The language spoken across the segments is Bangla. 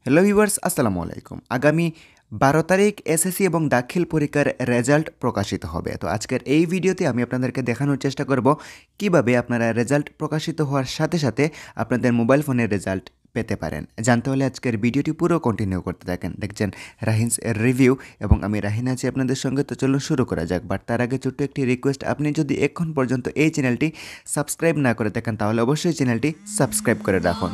হ্যালো ভিউয়ার্স, আসসালামু আলাইকুম। আগামী ১২ তারিখ এসএসসি এবং দাখিল পরীক্ষার রেজাল্ট প্রকাশিত হবে। তো আজকের এই ভিডিওতে আমি আপনাদেরকে দেখানোর চেষ্টা করব কিভাবে আপনারা রেজাল্ট প্রকাশিত হওয়ার সাথে সাথে আপনাদের মোবাইল ফোনের রেজাল্ট পেতে পারেন। জানতে হলে আজকের ভিডিওটি পুরো কন্টিনিউ করতে থাকেন। দেখছেন রাহিনস রিভিউ এবং আমি রাহিন আছি আপনাদের সঙ্গে। তো চলুন শুরু করা যাক। বাট তার আগে ছোট্ট একটি রিকোয়েস্ট, আপনি যদি এখন পর্যন্ত এই চ্যানেলটি সাবস্ক্রাইব না করে থাকেন তাহলে অবশ্যই চ্যানেলটি সাবস্ক্রাইব করে রাখুন,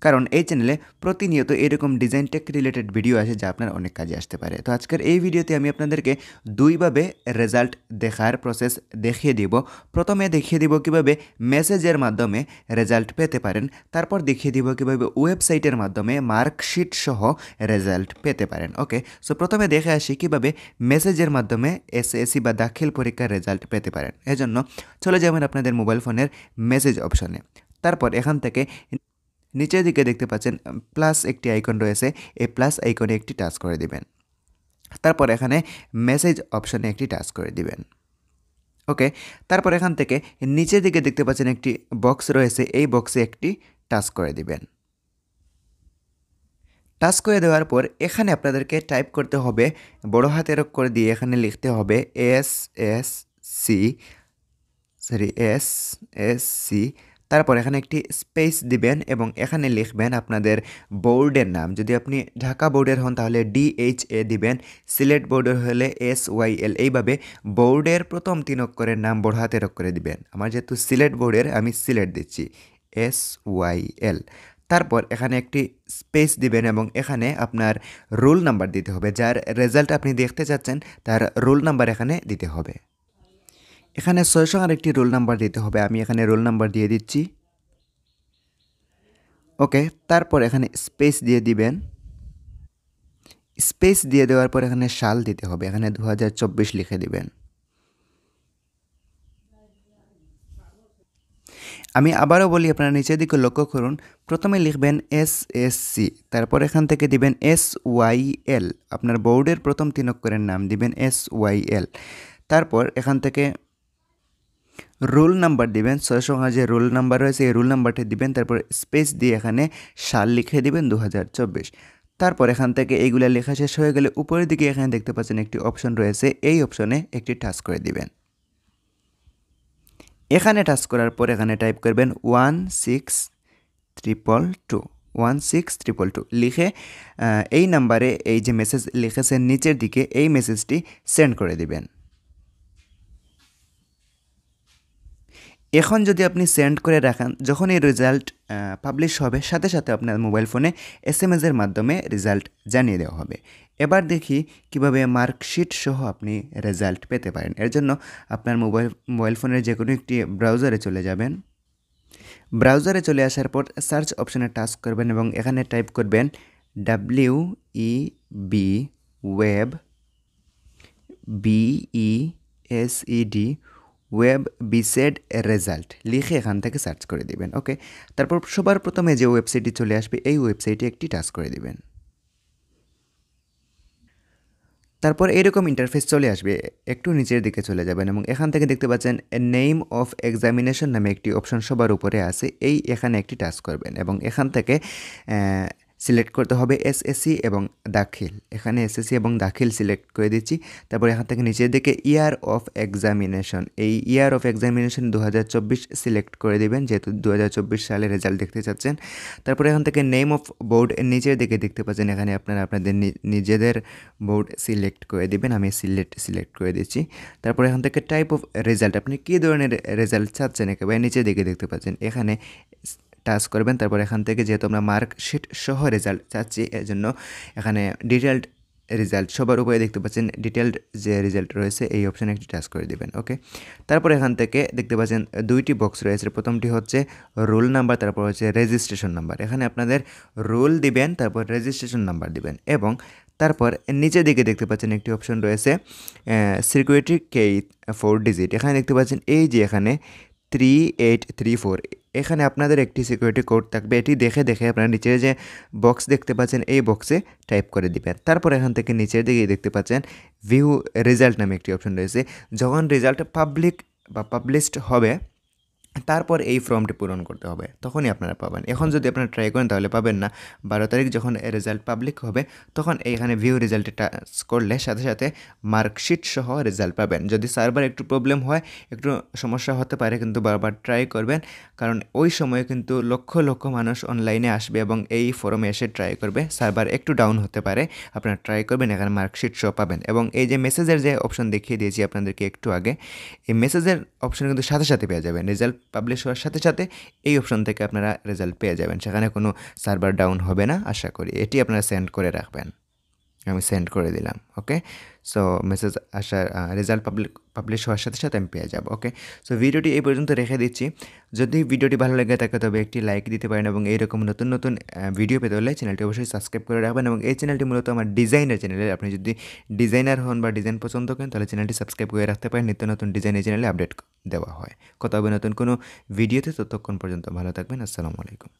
কারণ এই চ্যানেলে প্রতিনিয়ত এরকম ডিজাইন টেক রিলেটেড ভিডিও আসে যা আপনার অনেক কাজে আসতে পারে। তো আজকের এই ভিডিওতে আমি আপনাদেরকে দুইভাবে রেজাল্ট দেখার প্রসেস দেখিয়ে দিব। প্রথমে দেখিয়ে দিব কিভাবে মেসেজের মাধ্যমে রেজাল্ট পেতে পারেন, তারপর দেখিয়ে দিব কিভাবে ওয়েবসাইটের মাধ্যমে মার্কশিট সহ রেজাল্ট পেতে পারেন। ওকে, সো প্রথমে দেখে আসি কিভাবে মেসেজের মাধ্যমে এসএসসি বা দাখিল পরীক্ষার রেজাল্ট পেতে পারেন। এজন্য চলে যাবেন আপনাদের মোবাইল ফোনের মেসেজ অপশনে। তারপর এখান থেকে নিচের দিকে দেখতে পাচ্ছেন প্লাস একটি আইকন রয়েছে, এই প্লাস আইকনে একটি টাচ করে দিবেন। তারপর এখানে মেসেজ অপশনে একটি টাচ করে দিবেন। ওকে, তারপর এখান থেকে নিচের দিকে দেখতে পাচ্ছেন একটি বক্স রয়েছে, এই বক্সে একটি টাচ করে দিবেন। টাচ করে দেওয়ার পর এখানে আপনাদেরকে টাইপ করতে হবে, বড় হাতের করে দিয়ে এখানে লিখতে হবে এস এস সি। তারপর এখানে একটি স্পেস দিবেন এবং এখানে লিখবেন আপনাদের বোর্ডের নাম। যদি আপনি ঢাকা বোর্ডের হন তাহলে DHA দিবেন, সিলেট বোর্ডের হলে SYL। এইভাবে বোর্ডের প্রথম 3 অক্ষরের নাম বড় হাতের অক্ষরে দিবেন। আমার যেহেতু সিলেট বোর্ডের, আমি সিলেট দিচ্ছি, SYL। তারপর এখানে একটি স্পেস দিবেন এবং এখানে আপনার রোল নাম্বার দিতে হবে। যার রেজাল্ট আপনি দেখতে চাচ্ছেন তার রোল নাম্বার এখানে দিতে হবে। এখানে 6 সংখ্যার একটি রোল নাম্বার দিতে হবে, আমি এখানে রোল নাম্বার দিয়ে দিচ্ছি। ওকে, তারপর এখানে স্পেস দিয়ে দিবেন। স্পেস দিয়ে দেওয়ার পর এখানে সাল দিতে হবে, এখানে 2024 লিখে দিবেন। আমি আবারও বলি, আপনারা নিচের দিকে লক্ষ্য করুন। প্রথমে লিখবেন SSC, তারপর এখান থেকে দিবেন SYL, আপনার বোর্ডের প্রথম 3 অক্ষরের নাম দিবেন SYL। তারপর এখান থেকে রোল নাম্বার দিবেন, 6 সংখ্যার যে রোল নাম্বার রয়েছে এই রোল নাম্বারটি দিবেন। তারপর স্পেস দিয়ে এখানে সাল লিখে দিবেন 2024। তারপর এখান থেকে এইগুলা লেখা শেষ হয়ে গেলে উপরের দিকে এখানে দেখতে পাচ্ছেন একটি অপশন রয়েছে, এই অপশনে একটি টাচ করে দিবেন। এখানে টাচ করার পর এখানে টাইপ করবেন 16322 লিখে এই নাম্বারে এই যে মেসেজ লিখেছেন নিচের দিকে, এই মেসেজটি সেন্ড করে দিবেন। এখন যদি আপনি সেন্ড করে রাখেন, যখন এই রেজাল্ট পাবলিশ হবে সাথে সাথে আপনার মোবাইল ফোনে SMS-এর মাধ্যমে রেজাল্ট জানিয়ে দেওয়া হবে। এবার দেখি কিভাবে মার্কশিট সহ আপনি রেজাল্ট পেতে পারেন। এর জন্য আপনার মোবাইল ফোনের যে কোনো একটি ব্রাউজারে চলে যাবেন। ব্রাউজারে চলে আসার পর সার্চ অপশনে টাচ করবেন এবং এখানে টাইপ করবেন WEB web, BESED web based result লিখে এখান থেকে সার্চ করে দিবেন। ওকে, তারপর সবার প্রথমে যে ওয়েবসাইটটি চলে আসবে এই ওয়েবসাইটে একটি টাচ করে দিবেন। তারপর এরকম ইন্টারফেস চলে আসবে, একটু নিচের দিকে চলে যাবেন এবং এখান থেকে দেখতে পাচ্ছেন নেম অফ এক্সামিনেশন নামে একটি অপশন সবার উপরে আছে, এই এখানে একটি টাচ করবেন এবং এখান থেকে সিলেক্ট করতে হবে SSC এবং দাখিল। এখানে SSC এবং দাখিল সিলেক্ট করে দিচ্ছি। তারপর এখান থেকে নিচের দিকে ইয়ার অফ এক্সামিনেশন, এই ইয়ার অফ এক্সামিনেশন 2024 সিলেক্ট করে দিবেন, যেহেতু 2024 সালে রেজাল্ট দেখতে চাচ্ছেন। তারপর এখান থেকে নেম অফ বোর্ড নিচের দিকে দেখতে পাচ্ছেন, এখানে আপনারা আপনাদের নিজেদের বোর্ড সিলেক্ট করে দিবেন, আমি সিলেক্ট করে দিচ্ছি। তারপর এখান থেকে টাইপ অফ রেজাল্ট, আপনি কী ধরনের রেজাল্ট চাচ্ছেন একেবারে নিচের দিকে দেখতে পাচ্ছেন, এখানে টাচ করবেন। তারপর এখান থেকে যেহেতু আমরা মার্কশিট সহ রেজাল্ট চাচ্ছি এর জন্য এখানে ডিটেলড রেজাল্ট সবার উপরে দেখতে পাচ্ছেন, ডিটেলড যে রেজাল্ট রয়েছে এই অপশানে একটি টাচ করে দিবেন। ওকে, তারপর এখান থেকে দেখতে পাচ্ছেন দুইটি বক্স রয়েছে, প্রথমটি হচ্ছে রোল নাম্বার, তারপর হচ্ছে রেজিস্ট্রেশন নাম্বার। এখানে আপনাদের রোল দিবেন, তারপর রেজিস্ট্রেশন নাম্বার দিবেন এবং তারপর নিচের দিকে দেখতে পাচ্ছেন একটি অপশন রয়েছে সিকিউরিটি কে 4 ডিজিট। এখানে দেখতে পাচ্ছেন এই যে এখানে 3834, এখানে আপনাদের একটি সিকিউরিটি কোড থাকবে, এটি দেখে দেখে আপনারা নিচের যে বক্স দেখতে পাচ্ছেন এই বক্সে টাইপ করে দিবেন। তারপর এখান থেকে নিচের দিকে দেখতে পাচ্ছেন ভিউ রেজাল্ট নামে একটি অপশন রয়েছে। যখন রেজাল্ট পাবলিক বা পাবলিশড হবে তারপর এই ফর্মটি পূরণ করতে হবে, তখনই আপনারা পাবেন। এখন যদি আপনারা ট্রাই করেন তাহলে পাবেন না। 12 তারিখ যখন রেজাল্ট পাবলিক হবে তখন এইখানে ভিউ রেজাল্টে টাচ করলে সাথে সাথে মার্কশিট সহ রেজাল্ট পাবেন। যদি সার্ভার একটু প্রবলেম হয়, একটু সমস্যা হতে পারে, কিন্তু বারবার ট্রাই করবেন, কারণ ওই সময় কিন্তু লক্ষ লক্ষ মানুষ অনলাইনে আসবে এবং এই ফোরামে এসে ট্রাই করবে। সার্ভার একটু ডাউন হতে পারে, আপনারা ট্রাই করবেন, এখানে মার্কশিট সহ পাবেন। এবং এই যে মেসেজের যে অপশন দেখিয়ে দিয়েছি আপনাদেরকে একটু আগে, এই মেসেজের অপশন কিন্তু সাথে সাথে পেয়ে যাবেন। রেজাল্ট পাবলিশ হওয়ার সাথে সাথে এই অপশন থেকে আপনারা রেজাল্ট পেয়ে যাবেন, সেখানে কোনো সার্ভার ডাউন হবে না আশা করি। এটি আপনারা সেন্ড করে রাখবেন। আমি সেন্ড করে দিলাম। ওকে, সো মেসেজ আসার রেজাল্ট পাবলিশ হওয়ার সাথে সাথে আমি পেয়ে যাব। ওকে, সো ভিডিওটি এই পর্যন্ত রেখে দিচ্ছি। যদি ভিডিওটি ভালো লাগে থাকে তবে একটি লাইক দিতে পারেন এবং এইরকম নতুন নতুন ভিডিও পেতে হলে চ্যানেলটি অবশ্যই সাবস্ক্রাইব করে রাখবেন। এবং এই চ্যানেলটি মূলত আমার ডিজাইনের চ্যানেল। আপনি যদি ডিজাইনার হন বা ডিজাইন পছন্দ করেন তাহলে চ্যানেলটি সাবস্ক্রাইব করে রাখতে পারেন। নিত্য নতুন ডিজাইন এই চ্যানেলে আপডেট দেওয়া হয়। কথা হবে নতুন কোনো ভিডিওতে, ততক্ষণ পর্যন্ত ভালো থাকবেন। আসসালামু আলাইকুম।